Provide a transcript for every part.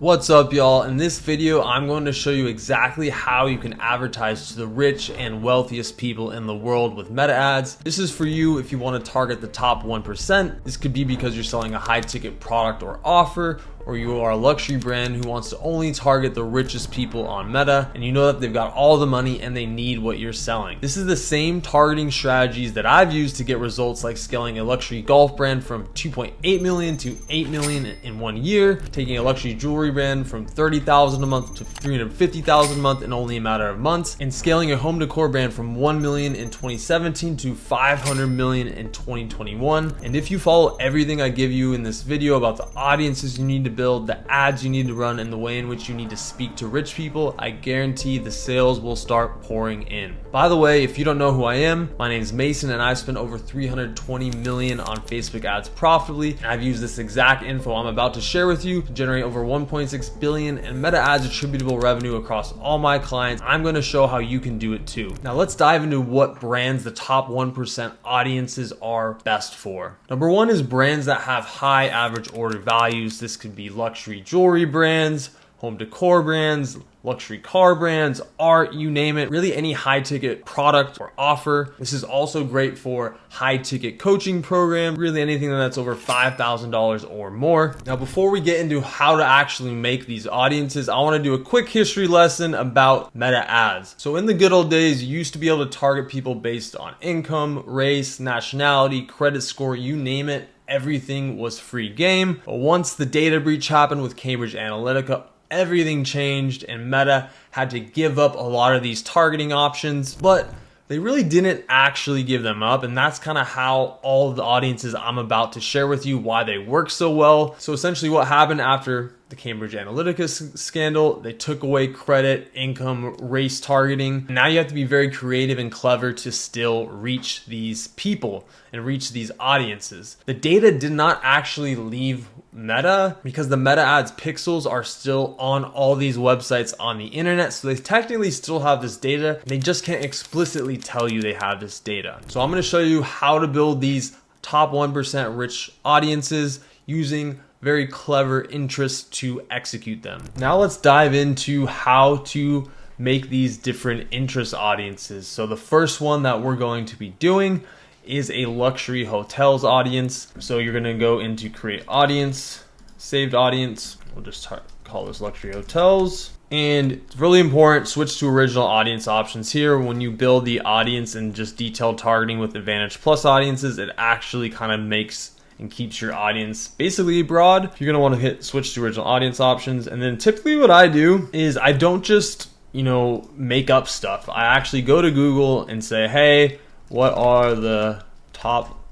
What's up, y'all? In this video, I'm going to show you exactly how you can advertise to the rich and wealthiest people in the world with meta ads. This is for you if you want to target the top 1%. This could be because you're selling a high ticket product or offer, or you are a luxury brand who wants to only target the richest people on Meta, and you know that they've got all the money and they need what you're selling. This is the same targeting strategies that I've used to get results like scaling a luxury golf brand from 2.8 million to 8 million in 1 year, taking a luxury jewelry brand from 30,000 a month to 350,000 a month in only a matter of months, and scaling a home decor brand from 1 million in 2017 to 500 million in 2021. And if you follow everything I give you in this video about the audiences you need to build, the ads you need to run, and the way in which you need to speak to rich people, I guarantee the sales will start pouring in. By the way, if you don't know who I am, my name is Mason and I've spent over 320 million on Facebook ads profitably, and I've used this exact info I'm about to share with you to generate over 1.6 billion in meta ads attributable revenue across all my clients. I'm going to show how you can do it too. Now let's dive into what brands the top 1% audiences are best for. Number one is brands that have high average order values. This could be luxury jewelry brands, home decor brands, luxury car brands, art, you name it, really any high ticket product or offer. This is also great for high ticket coaching program, really anything that's over $5,000 or more. Now, before we get into how to actually make these audiences, I want to do a quick history lesson about meta ads. So in the good old days, you used to be able to target people based on income, race, nationality, credit score, you name it. Everything was free game. But once the data breach happened with Cambridge Analytica, everything changed and Meta had to give up a lot of these targeting options, but they really didn't actually give them up. And that's kind of how all of the audiences I'm about to share with you, why they work so well. So essentially what happened after the Cambridge Analytica scandal, they took away credit, income, race targeting. Now you have to be very creative and clever to still reach these people and reach these audiences. The data did not actually leave Meta because the Meta ads pixels are still on all these websites on the internet. So they technically still have this data. They just can't explicitly tell you they have this data. So I'm going to show you how to build these top 1% rich audiences using very clever interests to execute them. Now let's dive into how to make these different interest audiences. So the first one that we're going to be doing is a luxury hotels audience. So you're gonna go into create audience, saved audience. We'll just call this luxury hotels. And it's really important, switch to original audience options here. When you build the audience and just detailed targeting with Advantage Plus audiences, it actually kind of makes and keeps your audience basically broad. You're gonna wanna hit switch to original audience options. And then typically what I do is I don't just, make up stuff. I actually go to Google and say, hey, what are the top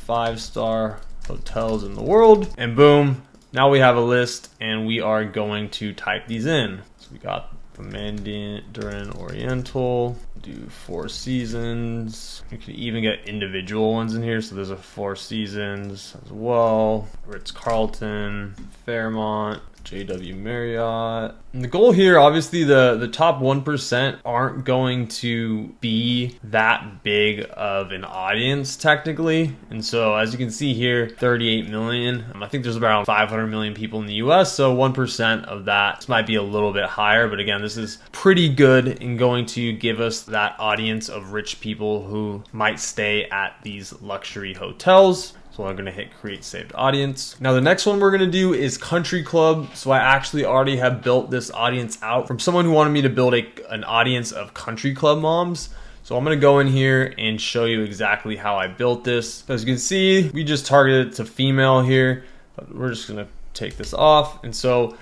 5-star hotels in the world? And boom, now we have a list and we are going to type these in. So we got the Mandarin Oriental, do Four Seasons. You can even get individual ones in here. So there's a Four Seasons as well, Ritz-Carlton, Fairmont, JW Marriott. And the goal here, obviously the top 1% aren't going to be that big of an audience technically. And so as you can see here, 38 million. I think there's around 500 million people in the US. So 1% of that might be a little bit higher. But again, this is pretty good in going to give us that audience of rich people who might stay at these luxury hotels. So I'm gonna hit create saved audience. Now the next one we're gonna do is country club. So I actually already have built this audience out from someone who wanted me to build an audience of country club moms. So I'm gonna go in here and show you exactly how I built this. As you can see, we just targeted it to female here, but we're just gonna take this off. And so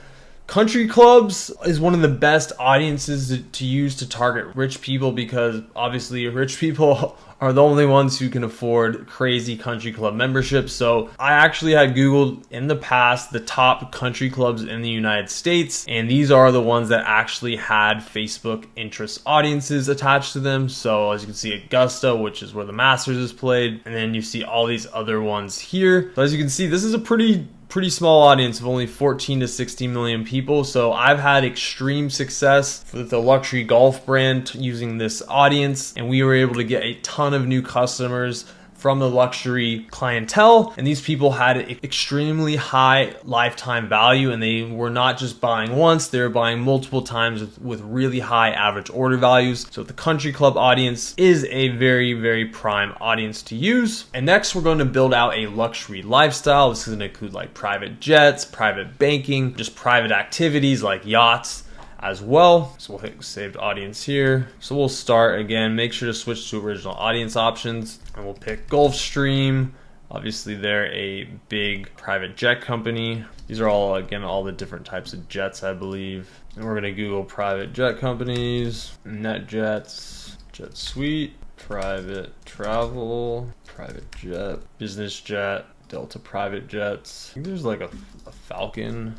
country clubs is one of the best audiences to use to target rich people, because obviously rich people are the only ones who can afford crazy country club memberships. So I actually had Googled in the past the top country clubs in the United States, and these are the ones that actually had Facebook interest audiences attached to them. So as you can see, Augusta, which is where the Masters is played, and then you see all these other ones here. So as you can see, this is a pretty small audience of only 14 to 16 million people. So I've had extreme success with the luxury golf brand using this audience, and we were able to get a ton of new customers from the luxury clientele, and these people had extremely high lifetime value, and they were not just buying once, they were buying multiple times with really high average order values. So the country club audience is a very, very prime audience to use. And next, we're going to build out a luxury lifestyle. This is going to include like private jets, private banking, just private activities like yachts as well. So we'll hit saved audience here. So we'll start again, make sure to switch to original audience options, and we'll pick Gulfstream. Obviously they're a big private jet company. These are all, again, all the different types of jets, I believe. And we're gonna Google private jet companies, NetJets, Jet Suite, private travel, private jet, business jet, Delta private jets. I think there's like a Falcon.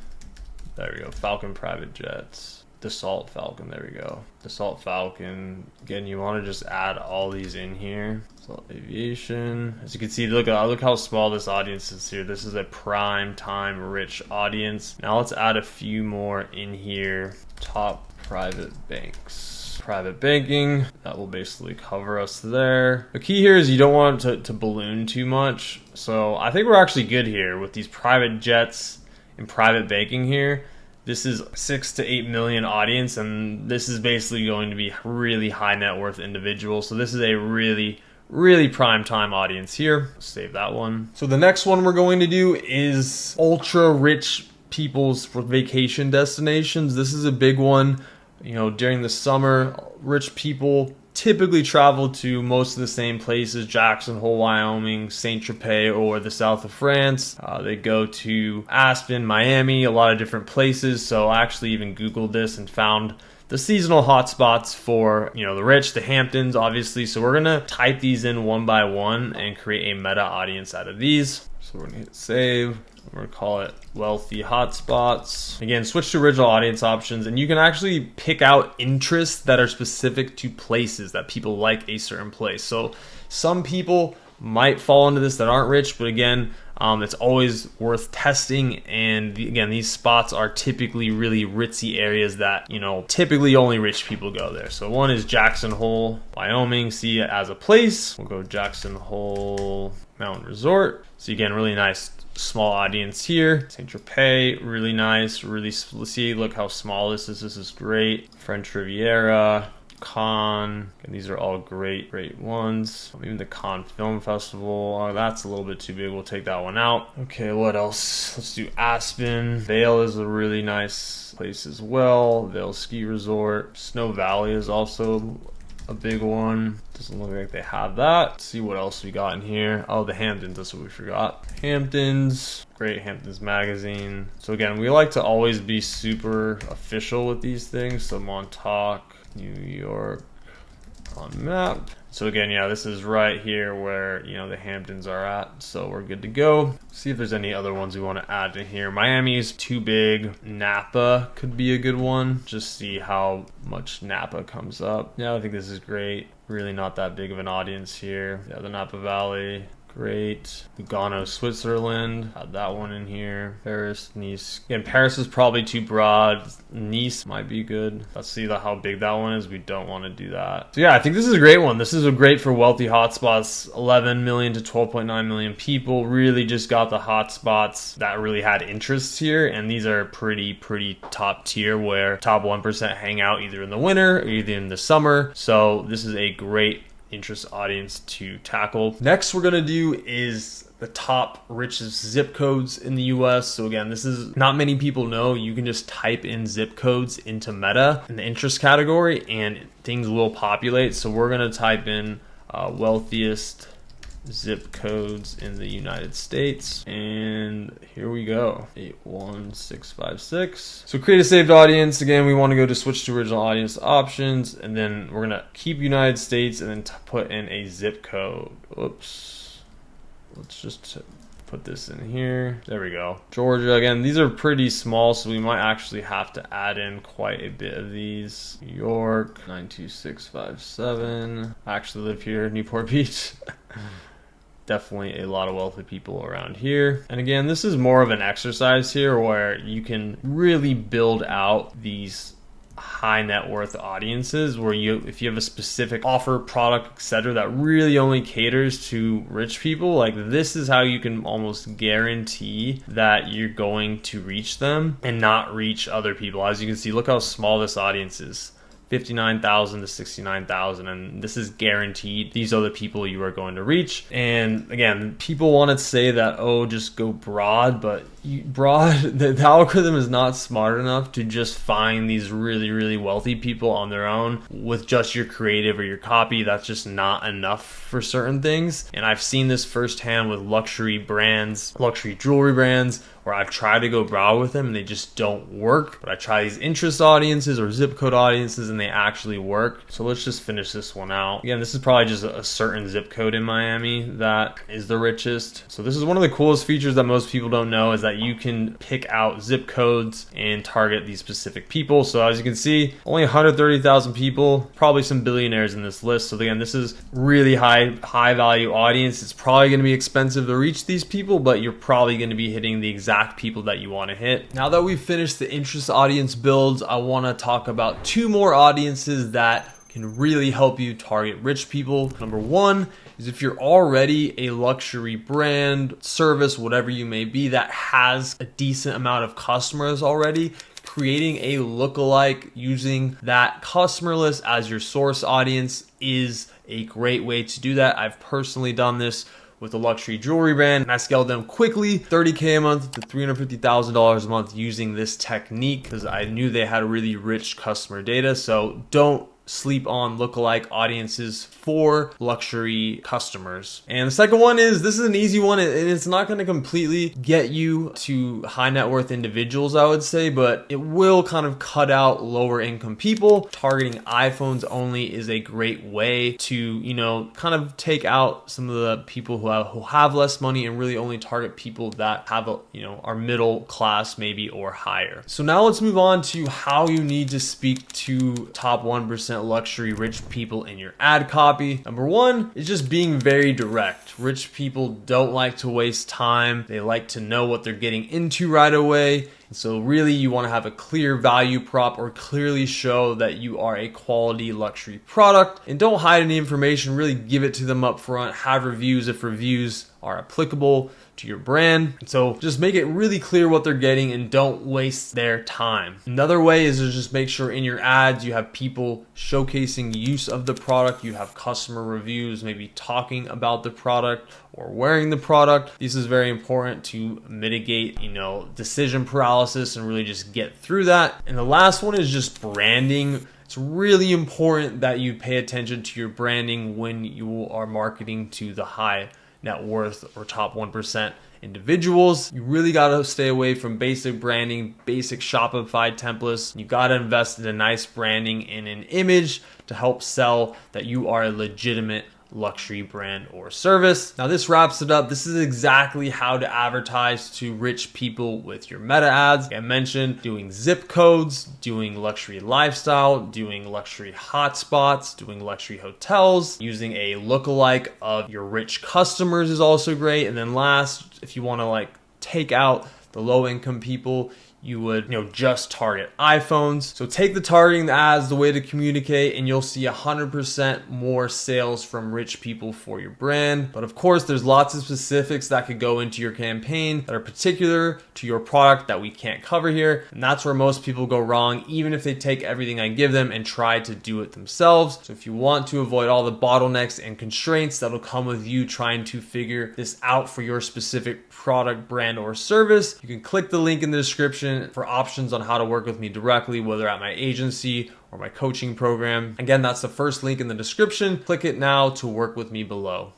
There we go, Falcon private jets. Dassault Falcon, there we go. Dassault Falcon. Again, you want to just add all these in here. Dassault Aviation. As you can see, look how small this audience is here. This is a prime time rich audience. Now let's add a few more in here. Top private banks. Private banking, that will basically cover us there. The key here is you don't want it to balloon too much. So I think we're actually good here with these private jets and private banking here. This is 6 to 8 million audience, and this is basically going to be really high net worth individuals. So this is a really prime time audience here. Save that one. So the next one we're going to do is ultra rich people's vacation destinations. This is a big one. You know, during the summer, rich people typically travel to most of the same places: Jackson Hole, Wyoming, Saint-Tropez, or the south of France. They go to Aspen, Miami, a lot of different places. So I actually even Googled this and found the seasonal hotspots for, you know, the rich, the Hamptons, obviously. So we're gonna type these in one by one and create a meta audience out of these. So we're gonna hit save. We're gonna call it wealthy hotspots. Again, switch to original audience options, and you can actually pick out interests that are specific to places that people like a certain place. So some people might fall into this that aren't rich, but again, it's always worth testing. And again, these spots are typically really ritzy areas that, you know, typically only rich people go there. So one is Jackson Hole, Wyoming. See it as a place. We'll go Jackson Hole Mountain Resort. So again, really nice small audience here. Saint-Tropez, really nice. Really, see, look how small this is. This is great. French Riviera, Cannes, and these are all great ones. Even the Cannes Film Festival, that's a little bit too big. We'll take that one out. Okay, what else? Let's do Aspen. Vail is a really nice place as well. Vail Ski Resort. Snow Valley is also a big one. Doesn't look like they have that. Let's see what else we got in here. Oh, the Hamptons, that's what we forgot. Hamptons, great Hamptons magazine. So again, we like to always be super official with these things. So Montauk, New York on map. So again, yeah, this is right here where, you know, the Hamptons are at. So we're good to go. See if there's any other ones we want to add in here. Miami's too big. Napa could be a good one. Just see how much Napa comes up. Yeah, I think this is great. Really not that big of an audience here. Yeah, the Napa Valley. Great. Lugano, Switzerland. Add that one in here. Paris, Nice. Again, Paris is probably too broad. Nice might be good. Let's see how big that one is. We don't want to do that. So yeah, I think this is a great one. This is a great for wealthy hotspots. 11 million to 12.9 million people. Really just got the hotspots that really had interests here. And these are pretty top tier, where top 1% hang out either in the winter or either in the summer. So this is a great interest audience to tackle. Next we're gonna do is the top richest zip codes in the US. So again, this is not many people know. You can just type in zip codes into Meta in the interest category and things will populate. So we're gonna type in wealthiest zip codes in the United States, and here we go, 81656. So create a saved audience. Again, we want to go to switch to original audience options, and then we're gonna keep United States and then put in a zip code. Oops, let's just put this in here. There we go. Georgia. Again, these are pretty small, so we might actually have to add in quite a bit of these. New York, 92657. I actually live here, Newport Beach. Definitely a lot of wealthy people around here. And again, this is more of an exercise here where you can really build out these high net worth audiences where if you have a specific offer, product, etc., that really only caters to rich people, like this is how you can almost guarantee that you're going to reach them and not reach other people. As you can see, look how small this audience is. 59,000 to 69,000, and this is guaranteed. These are the people you are going to reach. And again, people want to say that, oh, just go broad, but the algorithm is not smart enough to just find these really, really wealthy people on their own with just your creative or your copy. That's just not enough for certain things. And I've seen this firsthand with luxury brands, luxury jewelry brands, where I've tried to go broad with them and they just don't work. But I try these interest audiences or zip code audiences and they actually work. So let's just finish this one out. Again, this is probably just a certain zip code in Miami that is the richest. So this is one of the coolest features that most people don't know, is that you can pick out zip codes and target these specific people. So as you can see, only 130,000 people, probably some billionaires in this list. So again, this is really high value audience. It's probably going to be expensive to reach these people, but you're probably going to be hitting the exact people that you want to hit. Now that we've finished the interest audience builds, I want to talk about two more audiences that can really help you target rich people. Number one is if you're already a luxury brand, service, whatever you may be, that has a decent amount of customers already, creating a lookalike using that customer list as your source audience is a great way to do that. I've personally done this with a luxury jewelry brand, and I scaled them quickly, $30K a month to $350,000 a month using this technique because I knew they had really rich customer data. So don't sleep on lookalike audiences for luxury customers. And the second one is, this is an easy one, and it's not going to completely get you to high net worth individuals, I would say, but it will kind of cut out lower income people. Targeting iPhones only is a great way to, you know, kind of take out some of the people who have less money and really only target people that have a, you know, are middle class maybe or higher. So now let's move on to how you need to speak to top 1% luxury rich people in your ad copy. Number one is just being very direct. Rich people don't like to waste time. They like to know what they're getting into right away. And so really you want to have a clear value prop or clearly show that you are a quality luxury product, and don't hide any information. Really give it to them up front. Have reviews if reviews are applicable to your brand. So just make it really clear what they're getting and don't waste their time. Another way is to just make sure in your ads you have people showcasing use of the product, you have customer reviews, maybe talking about the product or wearing the product. This is very important to mitigate, you know, decision paralysis and really just get through that. And the last one is just branding. It's really important that you pay attention to your branding when you are marketing to the high net worth or top 1% individuals. You really got to stay away from basic branding, basic Shopify templates. You got to invest in a nice branding and an image to help sell that you are a legitimate luxury brand or service. Now this wraps it up. This is exactly how to advertise to rich people with your meta ads. Like I mentioned, doing zip codes, doing luxury lifestyle, doing luxury hotspots, doing luxury hotels, using a lookalike of your rich customers is also great. And then last, if you want to like take out the low income people, you would, you know, just target iPhones. So take the targeting as the way to communicate, and you'll see 100% more sales from rich people for your brand. But of course, there's lots of specifics that could go into your campaign that are particular to your product that we can't cover here. And that's where most people go wrong, even if they take everything I give them and try to do it themselves. So if you want to avoid all the bottlenecks and constraints that'll come with you trying to figure this out for your specific product, brand, or service, you can click the link in the description for options on how to work with me directly, whether at my agency or my coaching program. Again, that's the first link in the description. Click it now to work with me below.